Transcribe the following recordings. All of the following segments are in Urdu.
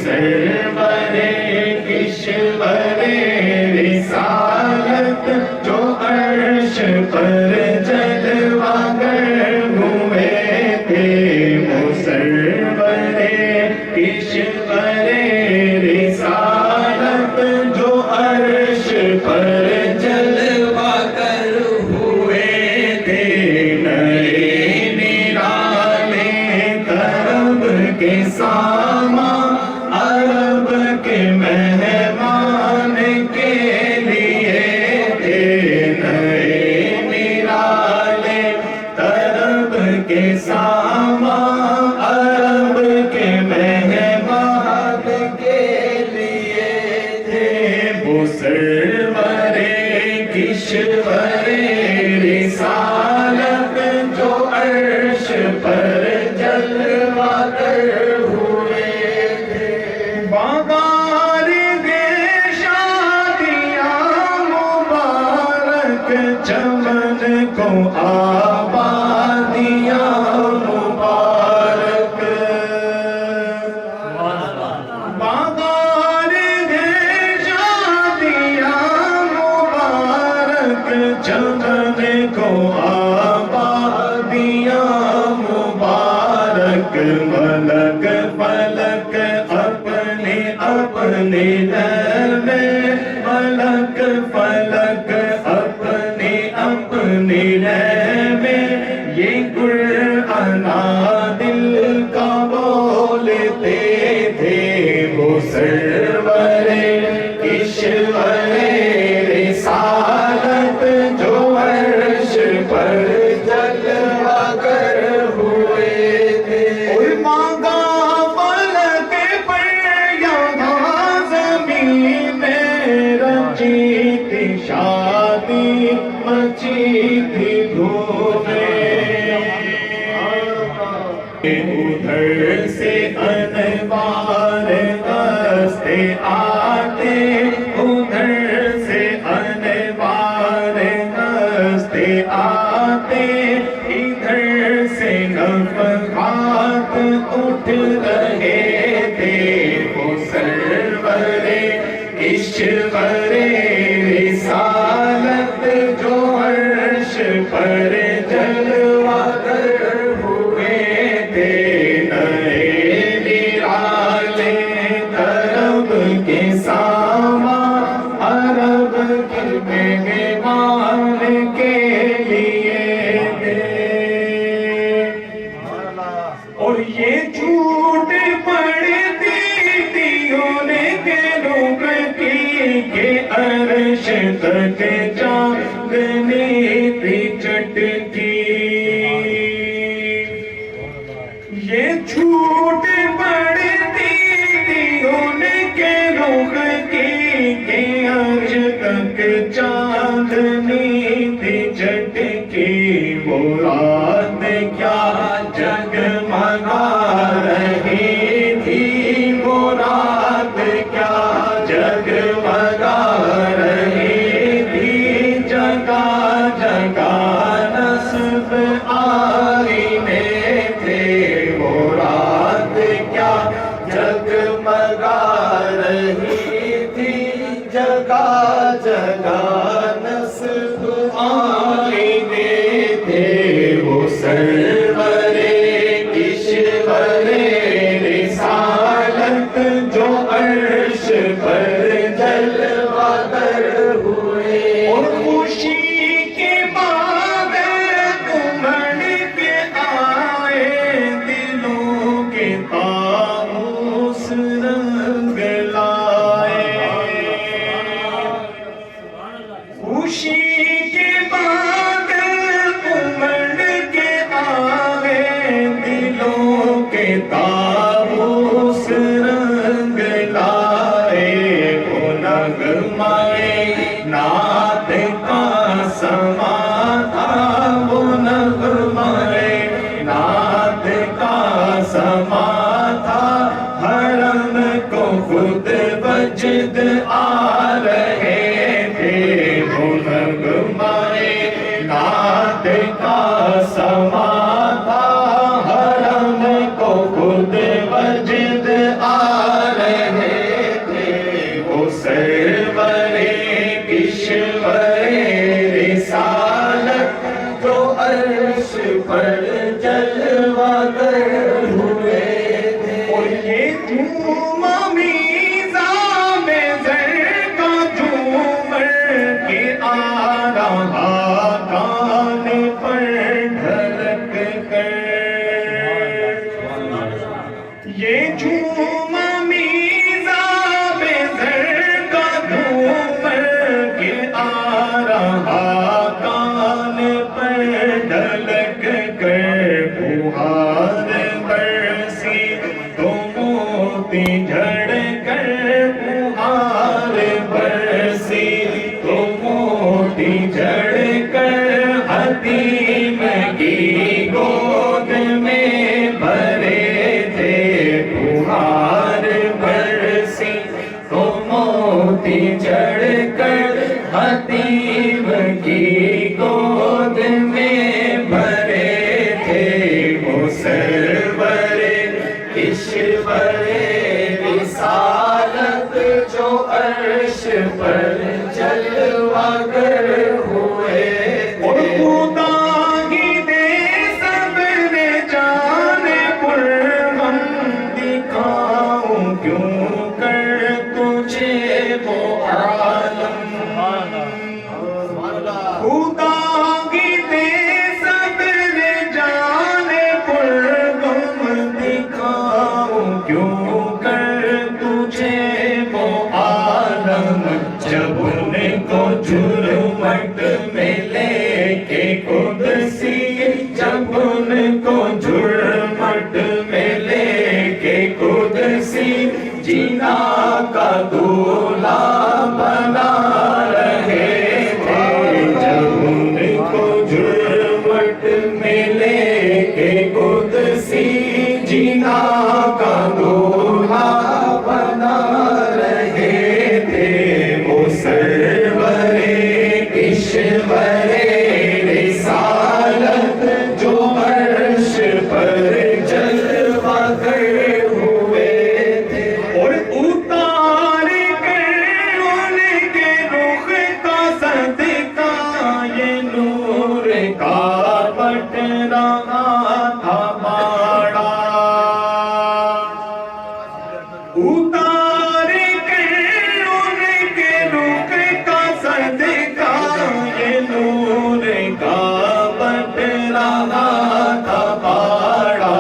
سرور کشور رسالت جو عرش پر جلوہ گر ہوئے تھے، سرور کشور رسالت جو عرش پر جلوہ گر ہوئے تھے، نئے نرالے طرب کے سامان عرب کے مہمان کے لیے تھے، نئے نرالے طرب کے سامان عرب کے مہمان کے لیے تھے، وہ سرور کشور رسالت جو عرش پر جلوہ گر ہوئے تھے، باغار گے شادیاں مبارک، چمن کو آبادیاں مبارک، باغار گے شادیاں مبارک، چمن کو آبادیاں مبارک، ملک فلک اپنے اپنے در میں، ملک فلک اپنے اپنے در میں، یہ قرآن دل کا بولتے تھے، وہ سرور کشور رسالت جو عرش پر جلوہ گر ہوئے تھے، مانگا فلک پر یہاں زمین میں، رچی تھی شادی مچی تھی دھومیں، ادھر سے انوار دستے آتے، ادھر سے انوار دستے آتے، ادھر سے نفحات اٹھ رہے تھے، وہ سرور کشور رسالت جو عرش پر جلوہ گر ہوئے تھے، نئے نرالے طرب کے سامان عرب کے مہمان کے لیے تھے، اور یہ جھوٹ پڑتی تھی انہیں کہ لوگ کی کہ عرش تک چاندنی تھی چٹکی، یہ جھوٹ پڑتی تھی انہیں کہ لوگ کی کہ عرش تک چاندنی تھی چٹکی، وہ رات کیا جگمگا رہی تھی، وہ رات کیا جگمگا رہی تھی، جگہ جگہ نصب آئینے تھے، وہ رات کیا جگمگا رہی تھی، جگہ جگہ نصب آئینے تھے، وہ سرور کشور رسالت جو عرش پر جلوہ گر ہوئے، اور خوشی کے بعد امڑ کے آئے دلوں کے طاؤس رنگ لائے، خوشی کے بعد امڑ کے آئے دلوں کے طاؤس رنگ لائے، وہ نغمۂ نعت کا سما تھا، وہ نغمۂ نعت کا سما تھا، حرم کو خود وجد آ رہے تھے، وہ نغمۂ نعت کا سما تھا، حرم کو خود وجد آ جھوما میزاں میں زر کا جھومر کے آ رہا کان پر ڈھلک کر یہ جھوما میزاں میں زر کا جھومر کے آ رہا کان پر ڈھلک کر بہار برسی تو موتی جھڑ کر بہار برسی تو موتی جھڑ کر حتیم کی گود میں بھرے تھے بہار برسی تو موتی جھڑ کر حتیم کی گود میں بھرے تھے وہ سرور کشور رسالت جو عرش پر جلوہ گر ہوئے تھے اور خدا ہی دے صبر جان پرغم دکھاؤں کیوں کر تجھے وہ عالم خدا ہی دے صبر جان پرغم دکھاؤں کیوں کر تجھے وہ عالم جب ان کو جھرمٹ میں لے کے قدسی جب ان کو جھرمٹ میں لے کے قدسی جینا کا دولہا بنا رہے تھے جب ان کو جھرمٹ میں لے کے قدسی جینا کا دولہا بنا رہے تھے وہ سرور کشور رسالت جو عرش پر جلوہ گر ہوئے تھے اور اتار کر ان کے رخ کا صدقہ یہ نور کا بٹ رہا تھا باڑا اتار کر ان کے رخ کا صدقہ یہ نور کا بٹ رہا تھا باڑا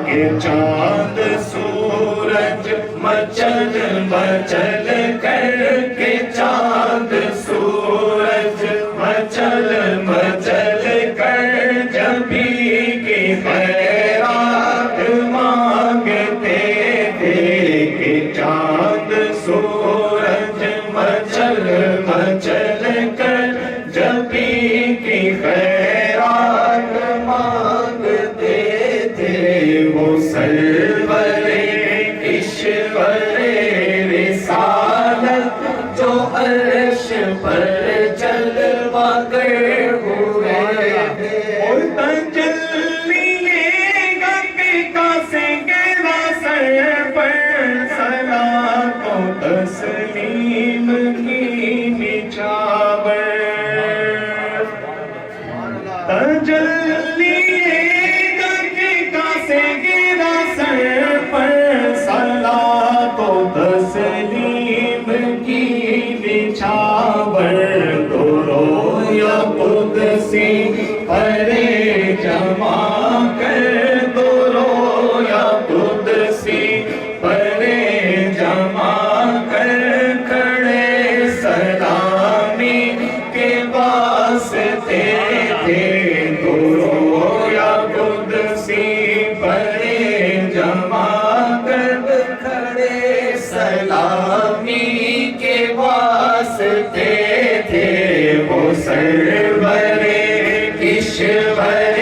کہ چاند سورج مچل مچل کر کے چاند سورج مچل مچل کر جبھی کی خیرات مانگتے تھے کہ چاند سورج مچل مچل کر جبھی کی خیرات مانگتے تھے وہ سرور کشور رسالت جو عرش پر جلوہ گر ہوئے اور تجلی گنگ کا سنگرا سر پر صلاۃ و تسلیم کی نچھاور تجلی گنگ کا سنگرا سر پر صلاۃ و تسلیم کی نچھاور تو رو یا قدسی پرے جمع کر دو رو یا قدسی پرے جمع کر کھڑے سلامی کے واسطے تھے تو رو یا قدسی پرے جمع کر کھڑے سلامی کے واسطے تھے وہ سرور کشور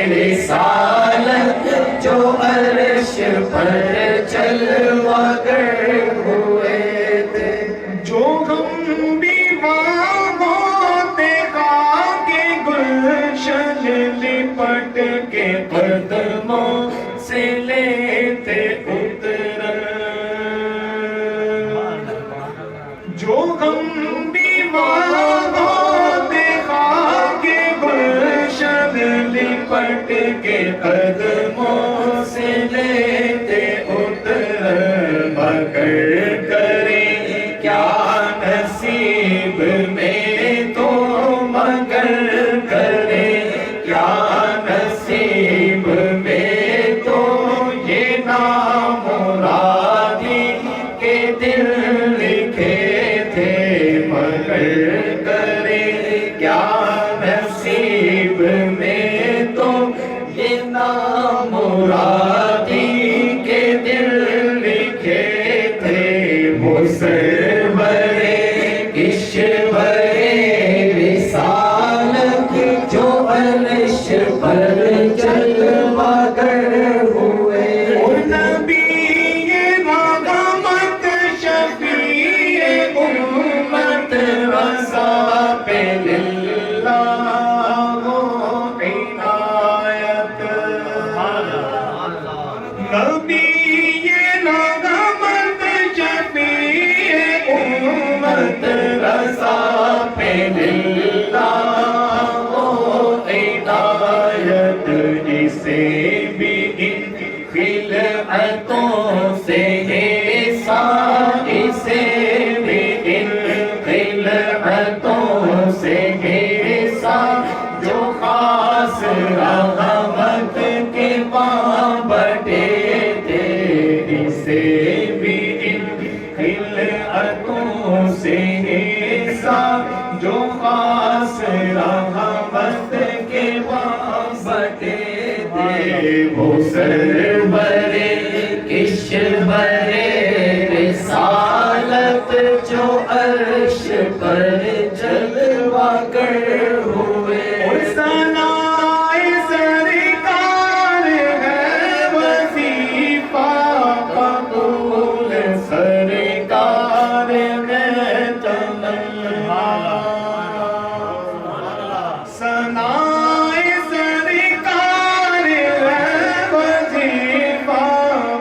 رسالت جو عرش پر جلوہ گر ہوئے تھے جو ہم بیوہ ہوتے خاک گلشن لپٹ کے قدموں سے لیتے اتر جو ہم بیوہ ہوتے خاک گلشن لپٹ کے قدموں سے لیتے اتر وہ سرورِ کشور رسالت جو عرش پر جلوہ گر ہوئے، اور نبی رحمت شفیع امت رضا پہ للہ عنایت، نبی رحمت شفیع امت رضا پہ للہ عنایت، اسے بھی ان خلعتوں سے حساب، اسے بھی ان خلعتوں سے حساب، جو خاص رحمت کے پاں بٹے تھے، اسے بھی ان خلعتوں سے حساب، جو خاص رحمت کے پاں بٹے تھے، وہ سرور کشور رسالت جو عرش پر جلوہ گر ہوئے، اور ثنائے سرکار ہے وظیفہ قبول، سرکار میں تمنا، ثنائے سرکار ہے وظیفہ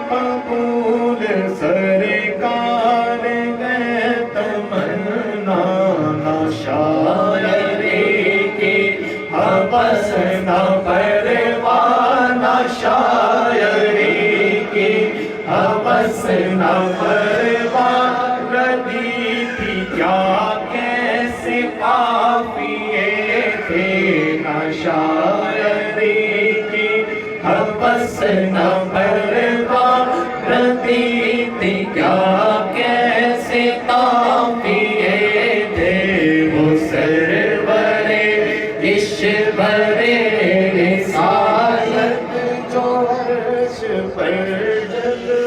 قبول، سرکار میں تمنا، نہ شاعری کی حوث نہ پرواہ، نہ شاعری کی حوث نہ پرواہ، ردی تھی کیا کیسے قافیے تھے، نہ شاعری کی حوث نہ پرواہ، ردی تھی کیا کیسے قافیے تھے، وہ سرور کشور رسالت جو عرش پر جلوہ